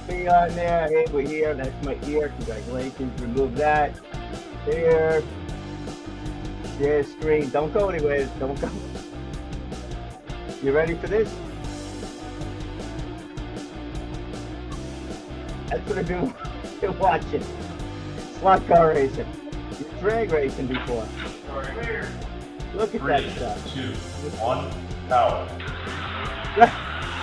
Be on there. Hey, we're here. That's my ear. Congratulations. Remove that. There. Share screen. Don't go anywhere. Don't go. You ready for this? That's what I've been watching. Slot car racing. You're drag racing before. Clear. Look at that stuff. 3, 2, 1, power.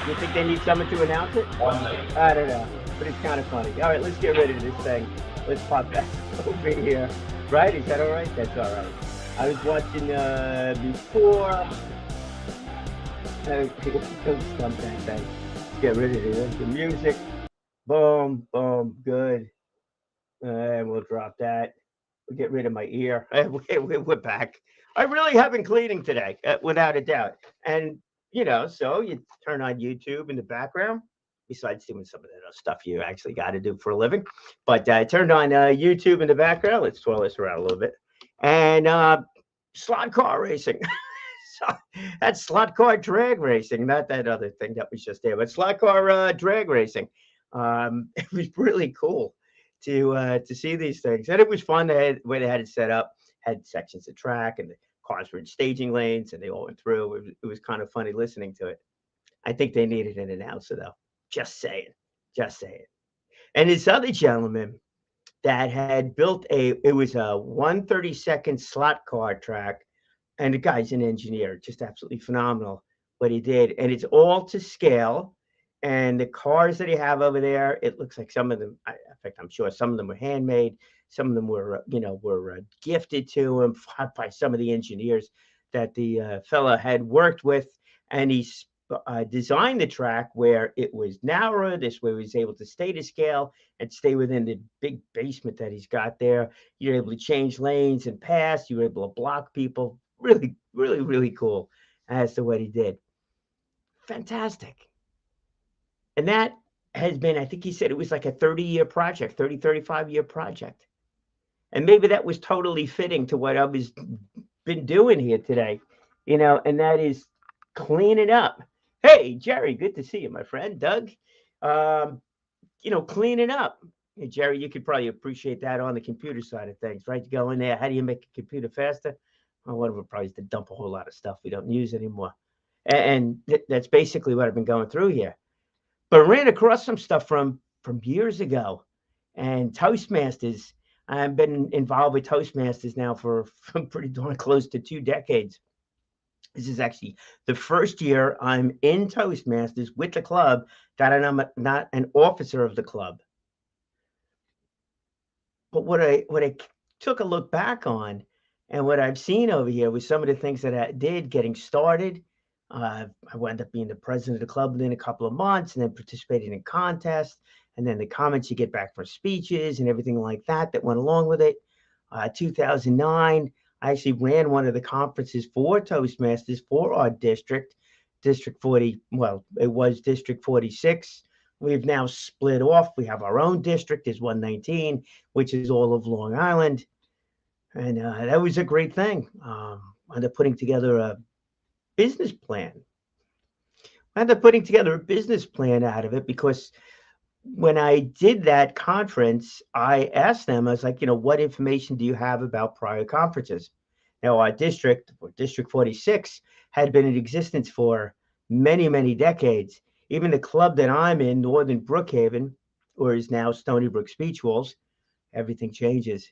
You think they need someone to announce it? 1 minute. I don't know, but it's kind of funny. All right, let's get rid of this thing. Let's pop that over here. Right? Is that all right? That's all right. I was watching before. Sometimes let's get rid of it. The music. Boom, boom, good. And we'll drop that. We'll get rid of my ear. We're back. I really have been cleaning today, without a doubt. And, so you turn on YouTube in the background, besides doing some of the stuff you actually got to do for a living. But I turned on YouTube in the background. Let's twirl this around a little bit. And slot car racing. So that's slot car drag racing, not that other thing that was just there, but slot car drag racing. It was really cool to see these things, and it was fun. The way they had it set up, had sections of track, and the cars were in staging lanes, and they all went through. It was kind of funny listening to it. I think they needed an announcer though. Just saying, just saying. And this other gentleman that had built it was a 1/32 slot car track, and the guy's an engineer, just absolutely phenomenal what he did, and it's all to scale. And the cars that he have over there, it looks like some of them. In fact, I'm sure some of them were handmade. Some of them were, gifted to him by some of the engineers that the fella had worked with, and he's designed the track where it was narrower. This way, he was able to stay to scale and stay within the big basement that he's got there. You're able to change lanes and pass. You were able to block people. Really, really, really cool as to what he did. Fantastic. And that has been, I think he said it was like a 30-year project, 35-year project. And maybe that was totally fitting to what I've been doing here today, and that is cleaning up. Hey, Jerry, good to see you, my friend. Doug, cleaning up. Hey, Jerry, you could probably appreciate that on the computer side of things, right? You go in there, how do you make a computer faster? Well, one of them probably is to dump a whole lot of stuff we don't use anymore. And that's basically what I've been going through here. But I ran across some stuff from years ago, and Toastmasters. I've been involved with Toastmasters now for pretty darn close to 2 decades. This is actually the first year I'm in Toastmasters with the club that I'm not an officer of the club. But what I took a look back on, and what I've seen over here was some of the things that I did getting started. I wound up being the president of the club within a couple of months, and then participating in contests, and then the comments you get back from speeches and everything like that went along with it. 2009, I actually ran one of the conferences for Toastmasters for our district, District 40. Well, it was District 46. We've now split off. We have our own district, is 119, which is all of Long Island. And that was a great thing. I ended up putting together a business plan. I ended up putting together a business plan out of it, because when I did that conference, I asked them, I was like, what information do you have about prior conferences? Now, our district, or District 46, had been in existence for many, many decades. Even the club that I'm in, Northern Brookhaven, or is now Stony Brook Speech Walls, everything changes.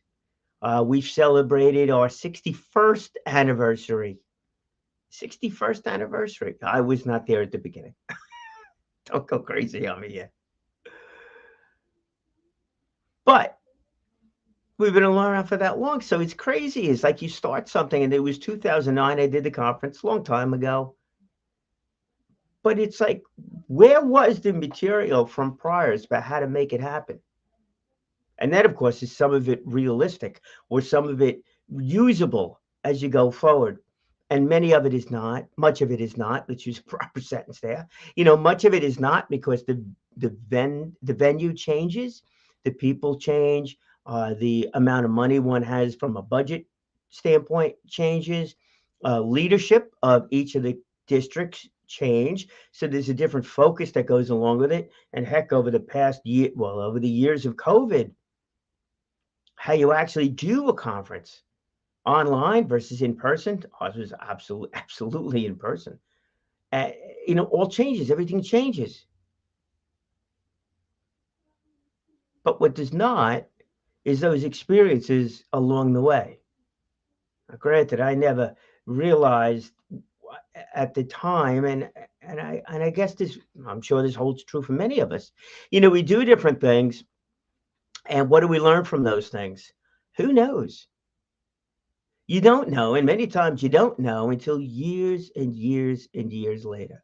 We've celebrated our 61st anniversary. 61st anniversary. I was not there at the beginning. Don't go crazy on me yet. But we've been around for that long. So it's crazy. It's like you start something, and it was 2009. I did the conference a long time ago. But it's like, where was the material from priors about how to make it happen? And that, of course, is some of it realistic or some of it usable as you go forward. And many of it is not. Much of it is not. Let's use a proper sentence there. Much of it is not because the venue changes, the people change, the amount of money one has from a budget standpoint changes, leadership of each of the districts change. So there's a different focus that goes along with it. And heck, over the past year, well, over the years of COVID, how you actually do a conference online versus in person. Ours was absolutely in person. All changes, everything changes. But what does not is those experiences along the way. Now, granted, I never realized at the time, and I guess I'm sure this holds true for many of us. We do different things, and what do we learn from those things? Who knows? You don't know, and many times you don't know until years and years and years later.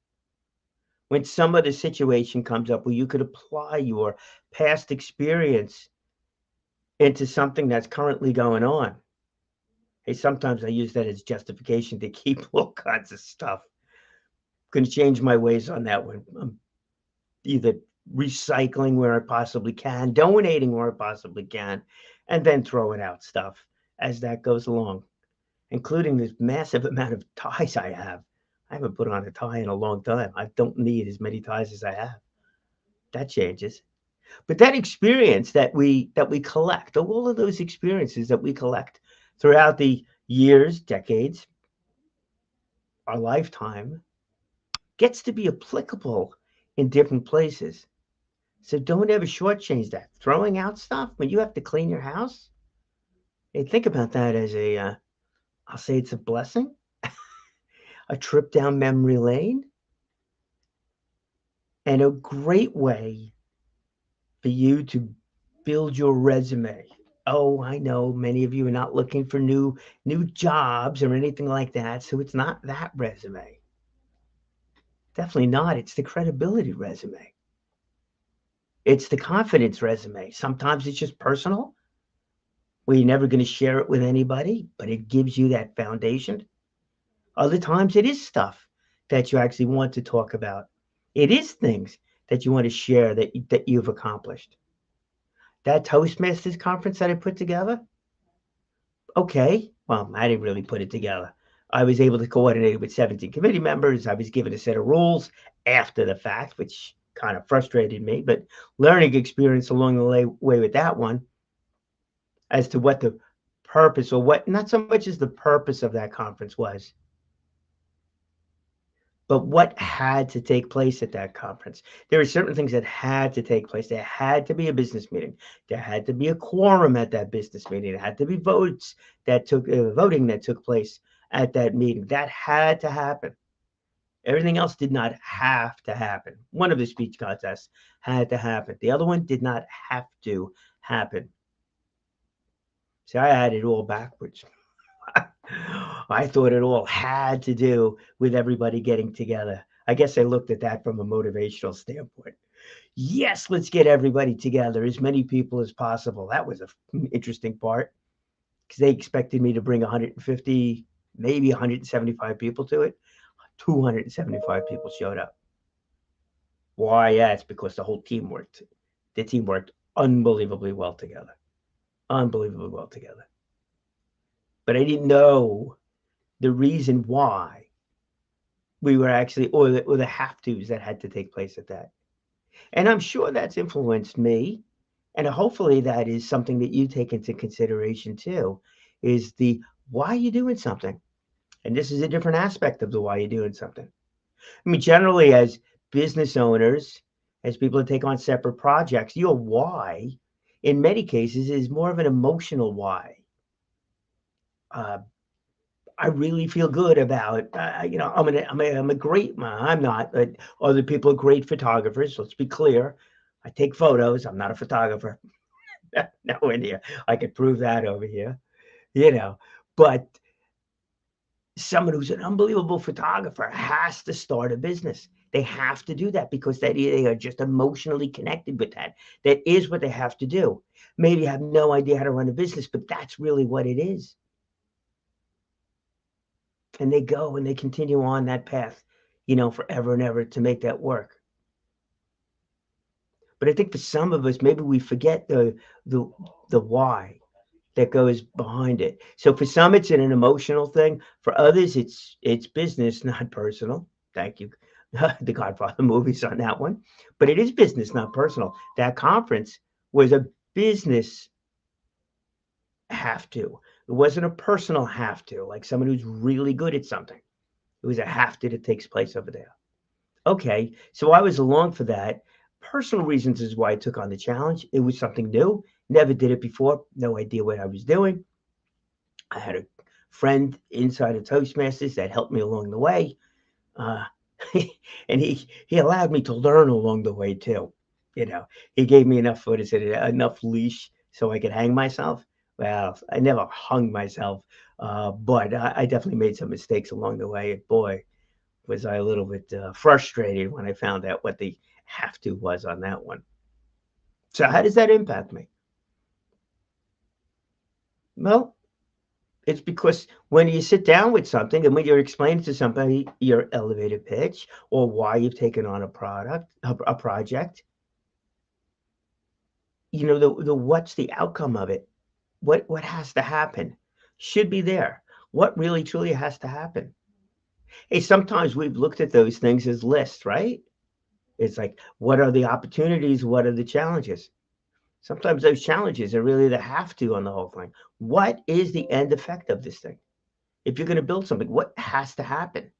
When some other situation comes up where you could apply your past experience into something that's currently going on. Hey, sometimes I use that as justification to keep all kinds of stuff. Going to change my ways on that one. I'm either recycling where I possibly can, donating where I possibly can, and then throwing out stuff as that goes along, including this massive amount of ties I have. I haven't put on a tie in a long time. I don't need as many ties as I have. That changes. But that experience that we collect, all of those experiences that we collect throughout the years, decades, our lifetime, gets to be applicable in different places. So don't ever shortchange that. Throwing out stuff when you have to clean your house. Hey, think about that as I'll say it's a blessing, a trip down memory lane, and a great way for you to build your resume. Oh, I know many of you are not looking for new jobs or anything like that, so it's not that resume. Definitely not. It's the credibility resume. It's the confidence resume. Sometimes it's just personal, where you're never going to share it with anybody, but it gives you that foundation. Other times it is stuff that you actually want to talk about. It is things that you want to share that you've accomplished. That Toastmasters conference that I put together, okay, well, I didn't really put it together. I was able to coordinate with 17 committee members. I was given a set of rules after the fact, which kind of frustrated me, but learning experience along the way with that one as to what the purpose, or what, not so much as the purpose of that conference was, but what had to take place at that conference. There were certain things that had to take place. There had to be a business meeting. There had to be a quorum at that business meeting. There had to be voting that took place at that meeting. That had to happen. Everything else did not have to happen. One of the speech contests had to happen. The other one did not have to happen. See, I had it all backwards. I thought it all had to do with everybody getting together. I guess I looked at that from a motivational standpoint. Yes, let's get everybody together, as many people as possible. That was an interesting part, because they expected me to bring 150, maybe 175 people to it. 275 people showed up. Why? Yeah, it's because the whole team worked. The team worked unbelievably well together. Unbelievably well together. But I didn't know the reason why we were actually, or the have-tos that had to take place at that. And I'm sure that's influenced me. And hopefully that is something that you take into consideration too, is the why you're doing something. And this is a different aspect of the why you're doing something. I mean, generally, as business owners, as people that take on separate projects, your why, in many cases, is more of an emotional why. I really feel good about, I'm a great, I'm not, but other people are great photographers. Let's be clear. I take photos. I'm not a photographer. Nowhere near. I could prove that over here, but someone who's an unbelievable photographer has to start a business. They have to do that because they are just emotionally connected with that. That is what they have to do. Maybe have no idea how to run a business, but that's really what it is. And they go and they continue on that path, forever and ever to make that work. But I think for some of us, maybe we forget the why that goes behind it. So for some, it's an emotional thing. For others, it's business, not personal. Thank you, the Godfather movies on that one. But it is business, not personal. That conference was a business have to. It wasn't a personal have to, like someone who's really good at something. It was a have to that takes place over there. Okay, so I was along for that. Personal reasons is why I took on the challenge. It was something new. Never did it before. No idea what I was doing. I had a friend inside of Toastmasters that helped me along the way. Uh, and he allowed me to learn along the way too. He gave me enough, what is it, enough leash so I could hang myself. Well, I never hung myself, but I definitely made some mistakes along the way. Boy, was I a little bit frustrated when I found out what the have to was on that one. So how does that impact me? Well, it's because when you sit down with something and when you're explaining to somebody your elevator pitch or why you've taken on a project, the what's the outcome of it? What has to happen should be there. What really truly has to happen? Hey, sometimes we've looked at those things as lists, right? It's like, what are the opportunities? What are the challenges? Sometimes those challenges are really the have to on the whole thing. What is the end effect of this thing? If you're going to build something, what has to happen?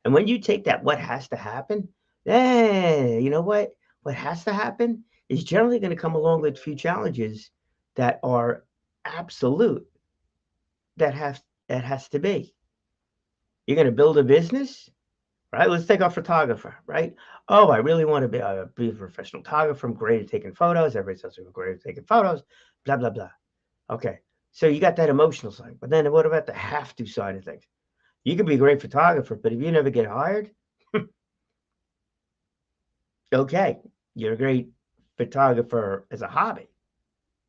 And when you take that, what has to happen, then you know what? What has to happen is generally going to come along with a few challenges that are absolute. That has to be. You're going to build a business, right? Let's take our photographer, right? Oh, I really want to be a professional photographer. I'm great at taking photos. Everybody says I'm great at taking photos, blah, blah, blah. Okay. So you got that emotional side. But then what about the have to side of things? You can be a great photographer, but if you never get hired, okay, you're a great photographer as a hobby,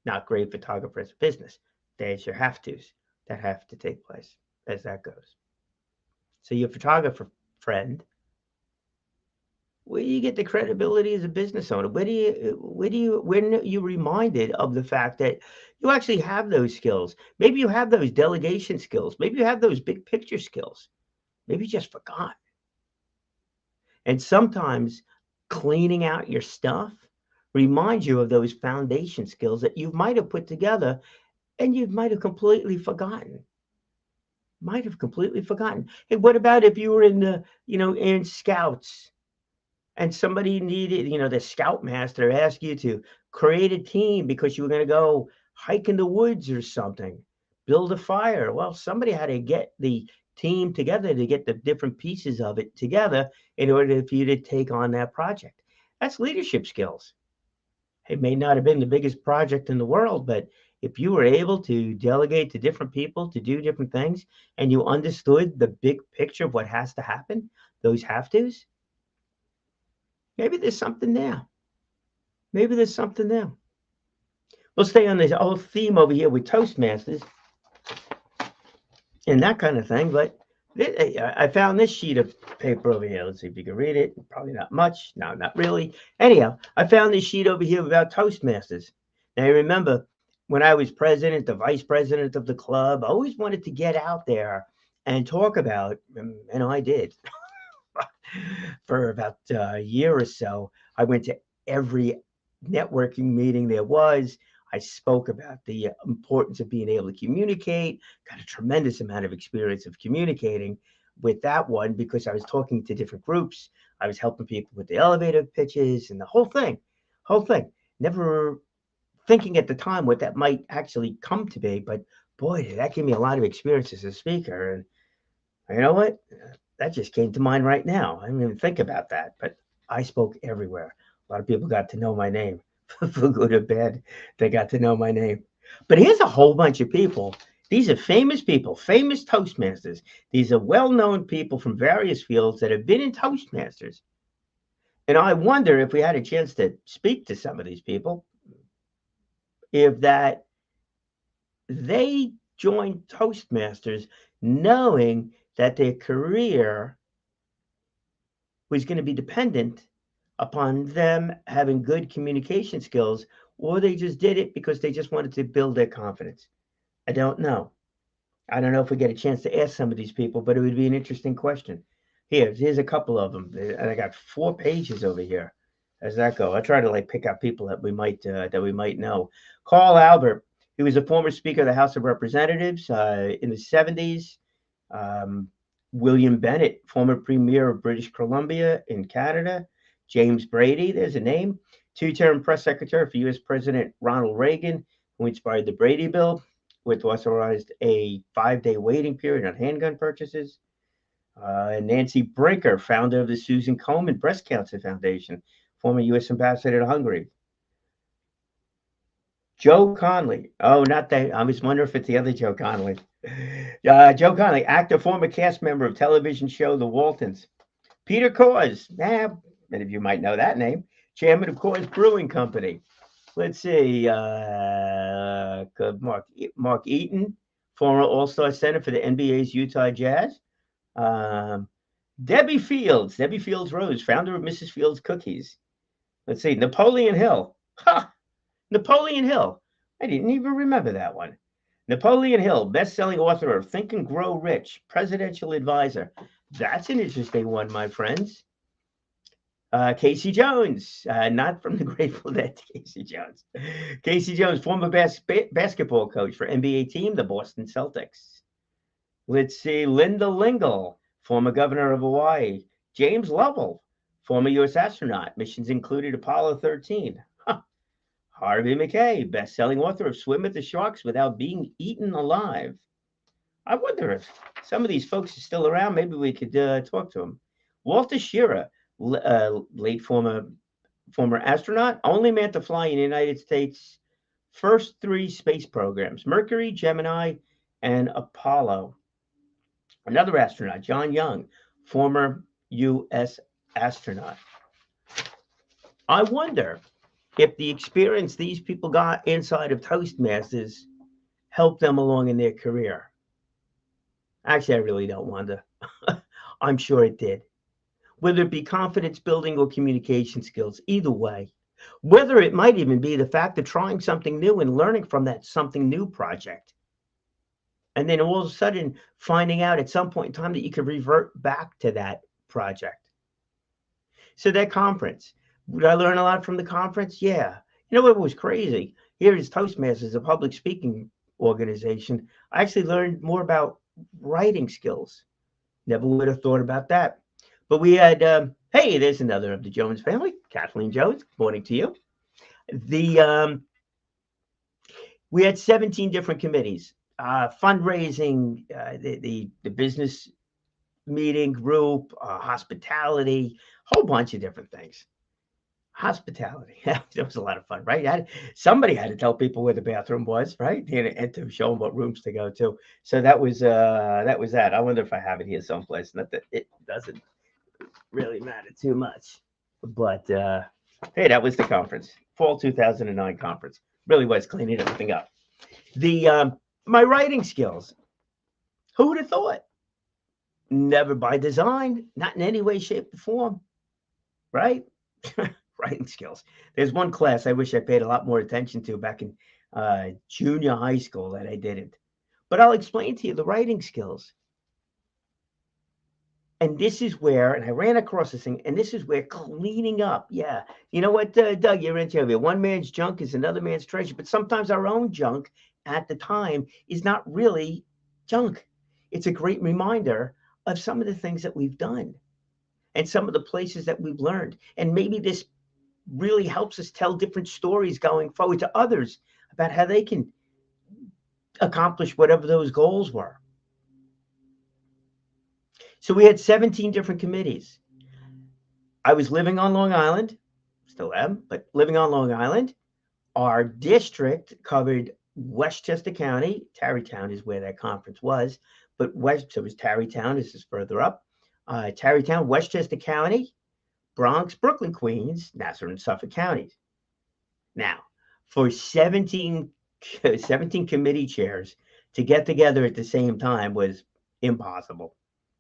not great photographer as a business. There's your have tos that have to take place as that goes. So your photographer friend, where do you get the credibility as a business owner? When are you reminded of the fact that you actually have those skills? Maybe you have those delegation skills. Maybe you have those big picture skills. Maybe you just forgot. And sometimes cleaning out your stuff reminds you of those foundation skills that you might have put together and you might have completely forgotten. Might have completely forgotten. Hey, what about if you were in scouts and somebody needed, the scoutmaster asked you to create a team because you were going to go hike in the woods or something, build a fire. Well, somebody had to get the team together to get the different pieces of it together in order for you to take on that project. That's leadership skills. It may not have been the biggest project in the world, but if you were able to delegate to different people to do different things and you understood the big picture of what has to happen, those have tos, maybe there's something there. Maybe there's something there. We'll stay on this whole theme over here with Toastmasters and that kind of thing. But I found this sheet of paper over here. Let's see if you can read it. Probably not much. No, not really. Anyhow, I found this sheet over here about Toastmasters. Now, you remember when I was president, the vice president of the club, I always wanted to get out there and talk about, and I did. For about a year or so, I went to every networking meeting there was. I spoke about the importance of being able to communicate, got a tremendous amount of experience of communicating with that one because I was talking to different groups I was helping people with the elevator pitches and the whole thing. Never thinking at the time what that might actually come to be, but boy, did that give me a lot of experience as a speaker. And you know what? That just came to mind right now. I didn't even think about that, but I spoke everywhere. A lot of people got to know my name. For good or bad, they got to know my name. But here's a whole bunch of people. These are famous people, famous Toastmasters. These are well known people from various fields that have been in Toastmasters. And I wonder if we had a chance to speak to some of these people, if that they joined Toastmasters knowing that their career was going to be dependent upon them having good communication skills, or they just did it because they just wanted to build their confidence. I don't know. I don't know if we get a chance to ask some of these people, but it would be an interesting question. Here's a couple of them, and I got 4 pages over here. How's that go? I try to like pick out people that we might know. Carl Albert, he was a former Speaker of the House of Representatives in the 70s. William Bennett, former Premier of British Columbia in Canada. James Brady, there's a name. 2-term press secretary for U.S. President Ronald Reagan, who inspired the Brady Bill, which authorized a 5-day waiting period on handgun purchases. And Nancy Brinker, founder of the Susan Komen Breast Cancer Foundation, former U.S. ambassador to Hungary. Joe Conley. Oh, not that. I was wondering if it's the other Joe Conley. Joe Conley, actor, former cast member of television show The Waltons. Peter Coors. Many of you might know that name. Chairman of Coors Brewing Company. Let's see. Mark Eaton, former All-Star center for the NBA's Utah Jazz. Debbie Fields Rose, founder of Mrs. Fields Cookies. Let's see. Napoleon Hill. Napoleon Hill. I didn't even remember that one. Napoleon Hill, best-selling author of Think and Grow Rich, presidential advisor. That's an interesting one, my friends. Casey Jones, not from the Grateful Dead, Casey Jones. Casey Jones, former basketball coach for NBA team, the Boston Celtics. Let's see, Linda Lingle, former governor of Hawaii. James Lovell, former U.S. astronaut. Missions included Apollo 13. Harvey McKay, best-selling author of Swim with the Sharks Without Being Eaten Alive. I wonder if some of these folks are still around. Maybe we could talk to them. Walter Schirra, late former astronaut, only man to fly in the United States' first 3 space programs, Mercury, Gemini, and Apollo. Another astronaut, John Young, former U.S. astronaut. I wonder if the experience these people got inside of Toastmasters helped them along in their career. Actually, I really don't wonder. I'm sure it did. Whether it be confidence building or communication skills, either way. Whether it might even be the fact of trying something new and learning from that something new project. And then all of a sudden finding out at some point in time that you could revert back to that project. So that conference. Would I learn a lot from the conference? Yeah. You know what was crazy? Here is Toastmasters, a public speaking organization. I actually learned more about writing skills. Never would have thought about that. But we had, hey, there's another of the Jones family, Kathleen Jones. Good morning to you. We had 17 different committees, fundraising, the business meeting group, hospitality, whole bunch of different things. Hospitality. That was a lot of fun, right? Somebody had to tell people where the bathroom was, right? And to show them what rooms to go to. So that was that. I wonder if I have it here someplace. Not that it doesn't really matter too much. But hey, that was the conference. Fall 2009 conference. Really was cleaning everything up. My writing skills. Who would have thought? Never by design, not in any way, shape, or form. Right? Writing skills. There's one class I wish I paid a lot more attention to back in junior high school that I didn't. But I'll explain to you the writing skills. And this is where, and I ran across this thing, and this is where cleaning up. Yeah. You know what, Doug, you're into it. One man's junk is another man's treasure. But sometimes our own junk at the time is not really junk. It's a great reminder of some of the things that we've done. and some of the places that we've learned. And maybe this really helps us tell different stories going forward to others about how they can accomplish whatever those goals were. So we had 17 different committees. I was living on Long Island, still am, but living on Long Island. Our district covered Westchester County. Tarrytown is where that conference was, but so it was Tarrytown. This is further up. Tarrytown, Westchester County, Bronx, Brooklyn, Queens, Nassau, and Suffolk counties. Now, for 17 committee chairs to get together at the same time was impossible.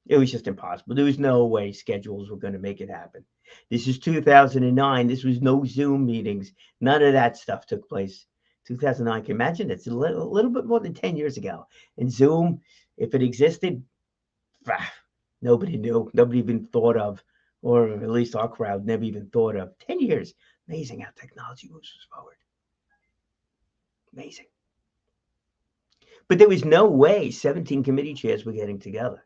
It was just impossible. There was no way schedules were going to make it happen. This is 2009. This was no Zoom meetings. None of that stuff took place. 2009. Can you imagine? It's a little bit more than 10 years ago. And Zoom, if it existed, nobody knew. Nobody even thought of, or at least our crowd never even thought of. 10 years. Amazing how technology moves us forward. Amazing. But there was no way 17 committee chairs were getting together.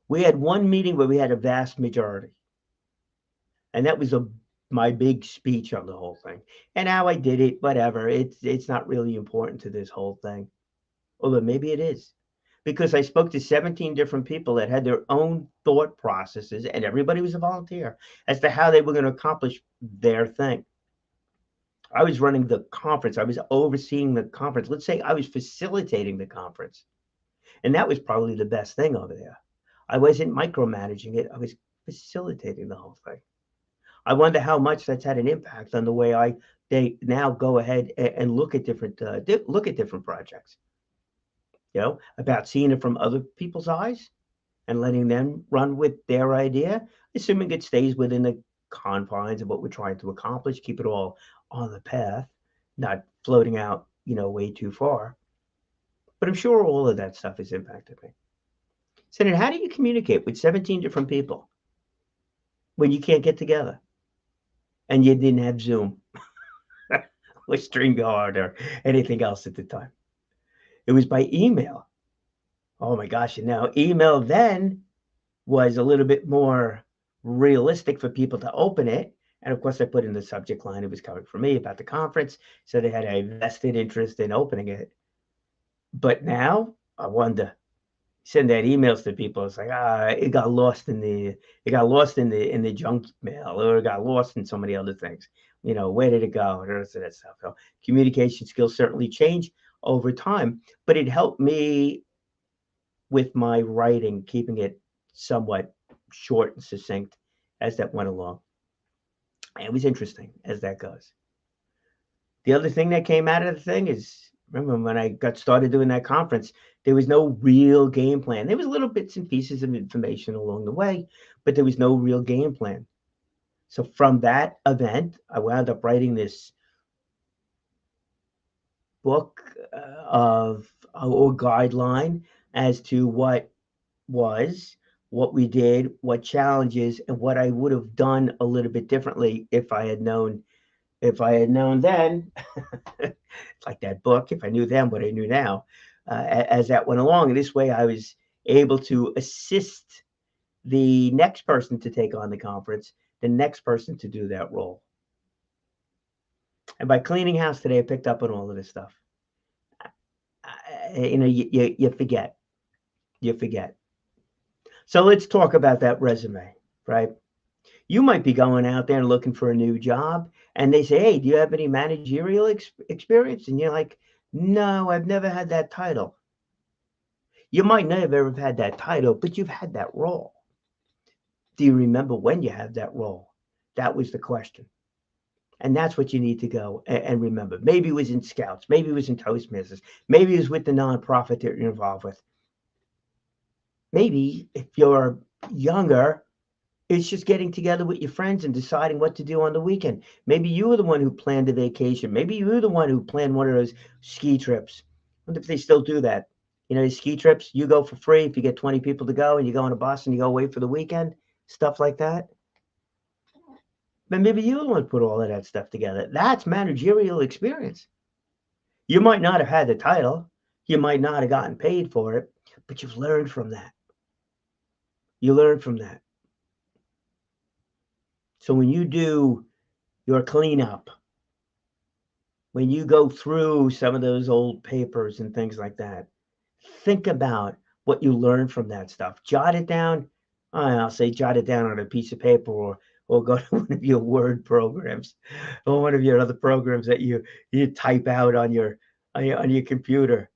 We had one meeting where we had a vast majority. And that was my big speech on the whole thing. And how I did it, whatever. It's not really important to this whole thing. Although maybe it is. Because I spoke to 17 different people that had their own thought processes, and everybody was a volunteer as to how they were going to accomplish their thing. I was running the conference. I was overseeing the conference. Let's say I was facilitating the conference. And that was probably the best thing over there. I wasn't micromanaging it. I was facilitating the whole thing. I wonder how much that's had an impact on the way they now go ahead and look at different projects. You know, about seeing it from other people's eyes and letting them run with their idea, assuming it stays within the confines of what we're trying to accomplish, keep it all on the path, not floating out, way too far. But I'm sure all of that stuff has impacted me. So then how do you communicate with 17 different people when you can't get together and you didn't have Zoom or StreamYard or anything else at the time? It was by email. Oh my gosh, email then was a little bit more realistic for people to open it. And of course, I put in the subject line, it was coming from me about the conference. So they had a vested interest in opening it. But now I wonder, send out emails to people. It's like, it got lost in the junk mail, or it got lost in so many other things. Where did it go? The rest of that stuff. So communication skills certainly change over time, but it helped me with my writing, keeping it somewhat short and succinct as that went along. And it was interesting as that goes. The other thing that came out of the thing is, remember when I got started doing that conference, there was no real game plan. There was little bits and pieces of information along the way, but there was no real game plan. So from that event, I wound up writing this book or guideline as to what we did, what challenges, and what I would have done a little bit differently if I had known then. It's like that book, if I knew then what I knew now, as that went along. And this way I was able to assist the next person to take on the conference, the next person to do that role. And by cleaning house today, I picked up on all of this stuff. You forget. You forget. So let's talk about that resume, right? You might be going out there and looking for a new job, and they say, hey, do you have any managerial experience? And you're like, no, I've never had that title. You might never have had that title, but you've had that role. Do you remember when you had that role? That was the question. And that's what you need to go and remember. Maybe it was in Scouts. Maybe it was in Toastmasters. Maybe it was with the nonprofit that you're involved with. Maybe if you're younger, it's just getting together with your friends and deciding what to do on the weekend. Maybe you were the one who planned a vacation. Maybe you were the one who planned one of those ski trips. I wonder if they still do that. The ski trips, you go for free if you get 20 people to go and you go on a bus and you go away for the weekend, stuff like that. But maybe you want to put all of that stuff together. That's managerial experience. You might not have had the title. You might not have gotten paid for it, but you've learned from that. You learn from that. So when you do your cleanup, when you go through some of those old papers and things like that, think about what you learned from that stuff. Jot it down. I'll say jot it down on a piece of paper, or go to one of your word programs or one of your other programs that you type out on your computer.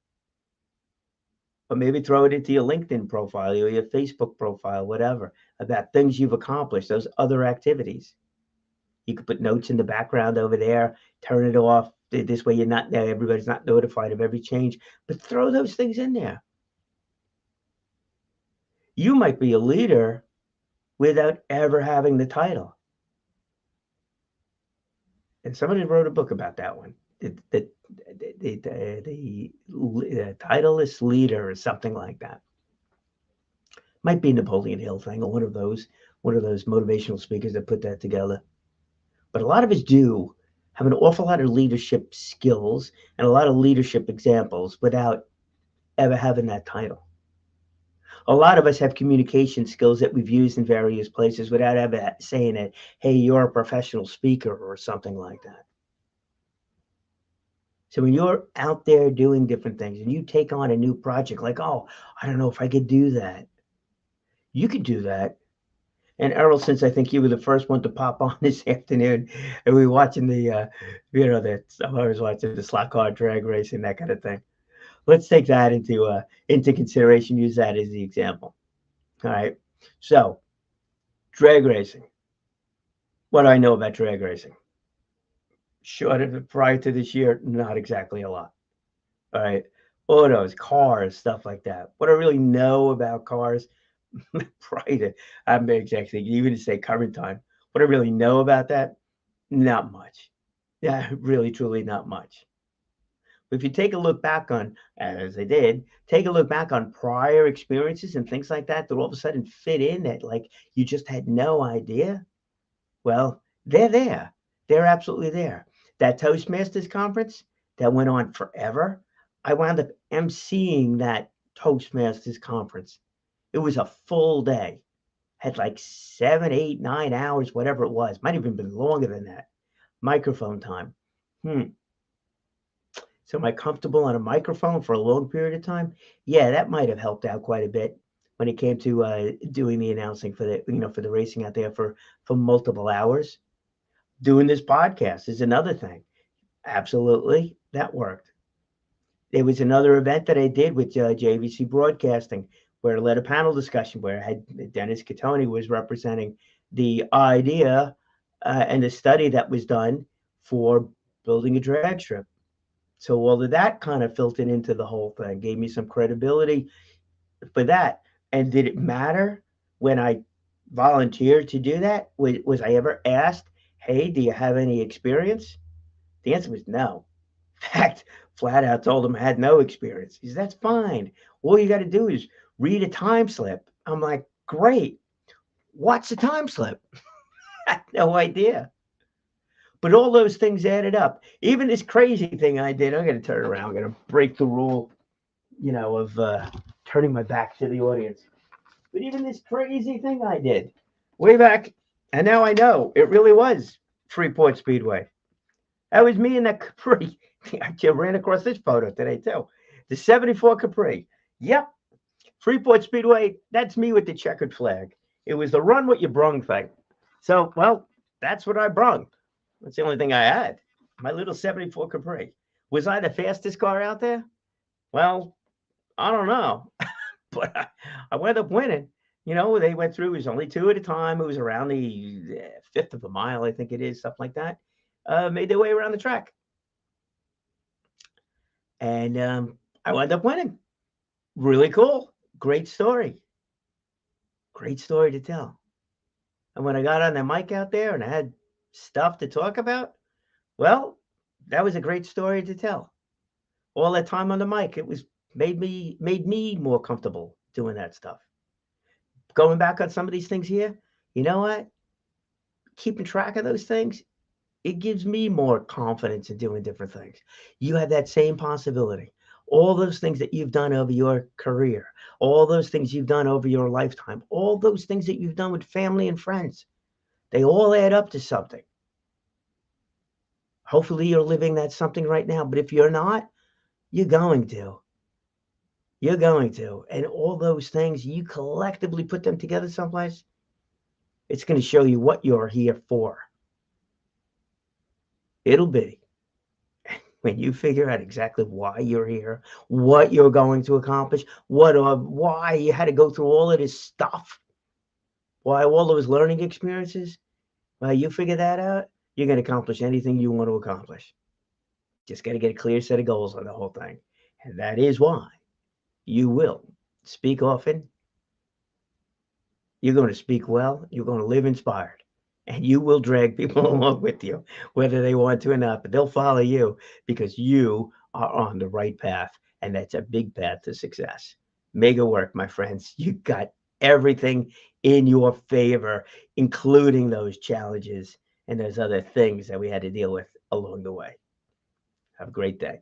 Or maybe throw it into your LinkedIn profile or your Facebook profile, whatever, about things you've accomplished, those other activities. You could put notes in the background over there, turn it off. This way you're not everybody's not notified of every change. But throw those things in there. You might be a leader without ever having the title. And somebody wrote a book about that one. The titleless leader or something like that. Might be Napoleon Hill thing or one of those motivational speakers that put that together. But a lot of us do have an awful lot of leadership skills and a lot of leadership examples without ever having that title. A lot of us have communication skills that we've used in various places without ever saying it. Hey, you're a professional speaker or something like that. So when you're out there doing different things and you take on a new project, like, oh, I don't know if I could do that. You could do that. And Errol, since I think you were the first one to pop on this afternoon, and we were watching I was watching the slot car drag race and that kind of thing. Let's take that into consideration. Use that as the example. All right. So, drag racing. What do I know about drag racing? Short of it prior to this year, not exactly a lot. All right. Autos, cars, stuff like that. What I really know about cars, prior to, I'm exactly, even to say current time, what I really know about that, not much. Yeah, really, truly not much. If you take a look back on, as I did, take a look back on prior experiences and things like that all of a sudden fit in that like you just had no idea. Well, they're there. They're absolutely there. That Toastmasters conference that went on forever, I wound up emceeing that Toastmasters conference. It was a full day. Had like 7, 8, 9 hours, whatever it was. Might have even been longer than that. Microphone time. So am I comfortable on a microphone for a long period of time? Yeah, that might have helped out quite a bit when it came to doing the announcing for the racing out there for multiple hours. Doing this podcast is another thing. Absolutely, that worked. There was another event that I did with JVC Broadcasting where I led a panel discussion where I had Dennis Catoni was representing the idea and the study that was done for building a drag strip. So all of that kind of filtered into the whole thing, gave me some credibility for that. And did it matter when I volunteered to do that? Was I ever asked, hey, do you have any experience? The answer was no. In fact, flat out told him I had no experience. He said, that's fine. All you got to do is read a time slip. I'm like, great. What's a time slip? I had no idea. But all those things added up. Even this crazy thing I did, I'm going to turn around. I'm going to break the rule, of turning my back to the audience. But even this crazy thing I did way back, and now I know it really was Freeport Speedway. That was me in that Capri. I ran across this photo today too. The 74 Capri. Yep. Freeport Speedway, that's me with the checkered flag. It was the run what you brung thing. So, well, that's what I brung. That's the only thing I had. My little 74 Capri. Was I the fastest car out there? Well, I don't know. But I wound up winning. They went through, it was only two at a time. It was around the fifth of a mile, I think it is, something like that. Made their way around the track. And I wound up winning. Really cool. Great story. Great story to tell. And when I got on the mic out there and I had stuff to talk about, well, that was a great story to tell. All that time on the mic, it was made me more comfortable doing that stuff. Going back on some of these things here, you know what? Keeping track of those things, it gives me more confidence in doing different things. You have that same possibility. All those things that you've done over your career, all those things you've done over your lifetime, all those things that you've done with family and friends They all add up to something. Hopefully you're living that something right now, but if you're not, you're going to. You're going to. And all those things, you collectively put them together someplace, it's going to show you what you're here for. It'll be when you figure out exactly why you're here, what you're going to accomplish, why you had to go through all of this stuff, why all those learning experiences. Well, you figure that out, you're going to accomplish anything you want to accomplish. Just got to get a clear set of goals on the whole thing. And that is why you will speak often. You're going to speak well. You're going to live inspired. And you will drag people along with you, whether they want to or not. But they'll follow you because you are on the right path. And that's a big path to success. Mega work, my friends. You got everything in your favor, including those challenges and those other things that we had to deal with along the way. Have a great day.